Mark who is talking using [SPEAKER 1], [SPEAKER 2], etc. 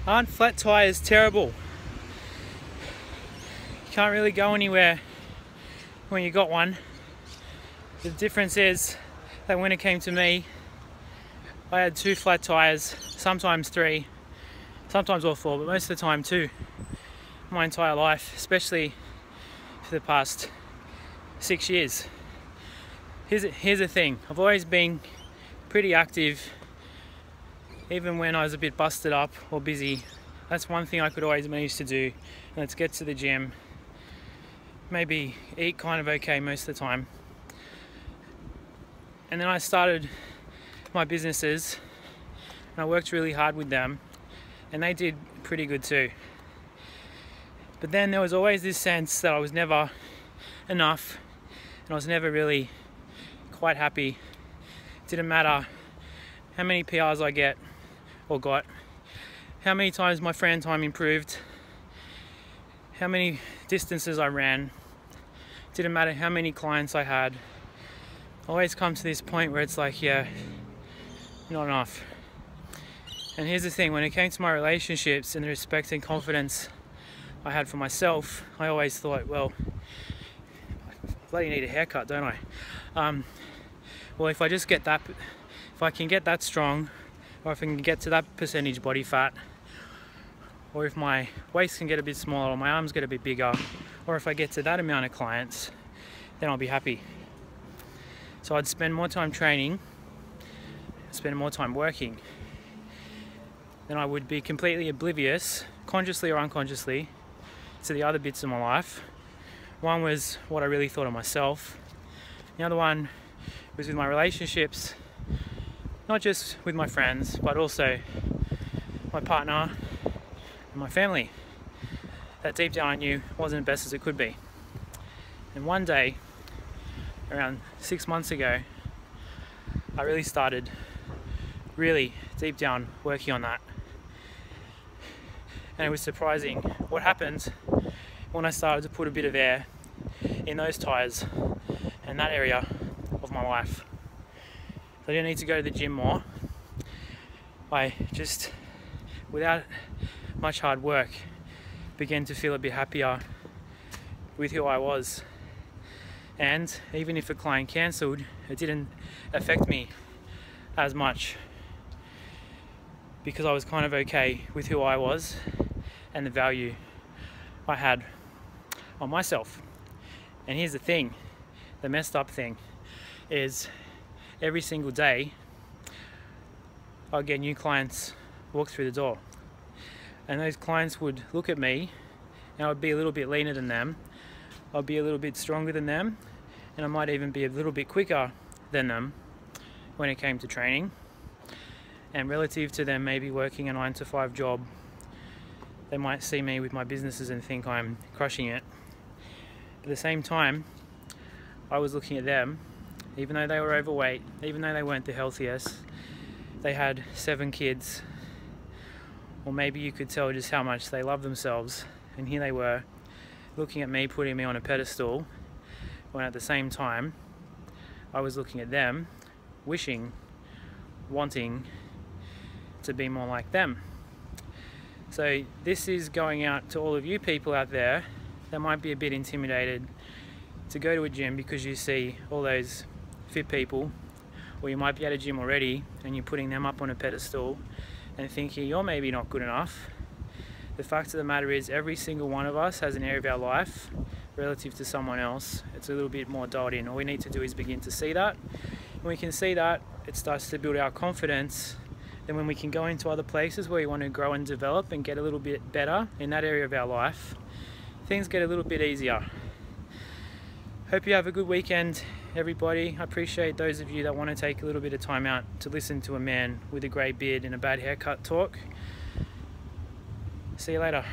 [SPEAKER 1] Aren't flat tires terrible? You can't really go anywhere when you got one. The difference is that when it came to me, I had 2 flat tires, sometimes 3, sometimes all 4, but most of the time 2, my entire life, especially for the past 6 years. Here's the thing, I've always been pretty active, even when I was a bit busted up or busy. That's one thing I could always manage to do. Let's get to the gym, maybe eat kind of okay most of the time. And then I started my businesses and I worked really hard with them and they did pretty good too. But then there was always this sense that I was never enough and I was never really quite happy. It didn't matter how many PRs I get or got, how many times my friend time improved, how many distances I ran. It didn't matter how many clients I had. I always come to this point where it's like, yeah, not enough. And here's the thing, when it came to my relationships and the respect and confidence I had for myself, I always thought, well, I bloody need a haircut, don't I? Well, if I just get that, if I can get that strong, or if I can get to that percentage body fat, or if my waist can get a bit smaller, or my arms get a bit bigger, or if I get to that amount of clients, then I'll be happy. So I'd spend more time training, spend more time working. Then I would be completely oblivious, consciously or unconsciously, to the other bits of my life. One was what I really thought of myself. The other one was with my relationships, not just with my friends, but also my partner and my family. That deep down I knew wasn't as best as it could be. And one day, around 6 months ago, I really started deep down working on that. And it was surprising what happened when I started to put a bit of air in those tires and that area of my life. So I didn't need to go to the gym more. I just, without much hard work, began to feel a bit happier with who I was. And even if a client cancelled, it didn't affect me as much because I was kind of okay with who I was and the value I had on myself. And here's the thing, the messed up thing is every single day I'd get new clients walk through the door, and those clients would look at me and I would be a little bit leaner than them, I'll be a little bit stronger than them, and I might even be a little bit quicker than them when it came to training. And relative to them maybe working a 9-to-5 job, they might see me with my businesses and think I'm crushing it. But at the same time, I was looking at them, even though they were overweight, even though they weren't the healthiest, they had 7 kids, or maybe you could tell just how much they love themselves. And here they were, looking at me, putting me on a pedestal, when at the same time I was looking at them, wishing, wanting to be more like them. So this is going out to all of you people out there that might be a bit intimidated to go to a gym because you see all those fit people, or you might be at a gym already and you're putting them up on a pedestal and thinking you're maybe not good enough. The fact of the matter is every single one of us has an area of our life relative to someone else. It's a little bit more dialed in. All we need to do is begin to see that. When we can see that, it starts to build our confidence. Then when we can go into other places where we want to grow and develop and get a little bit better in that area of our life, things get a little bit easier. Hope you have a good weekend, everybody. I appreciate those of you that want to take a little bit of time out to listen to a man with a grey beard and a bad haircut talk. See you later.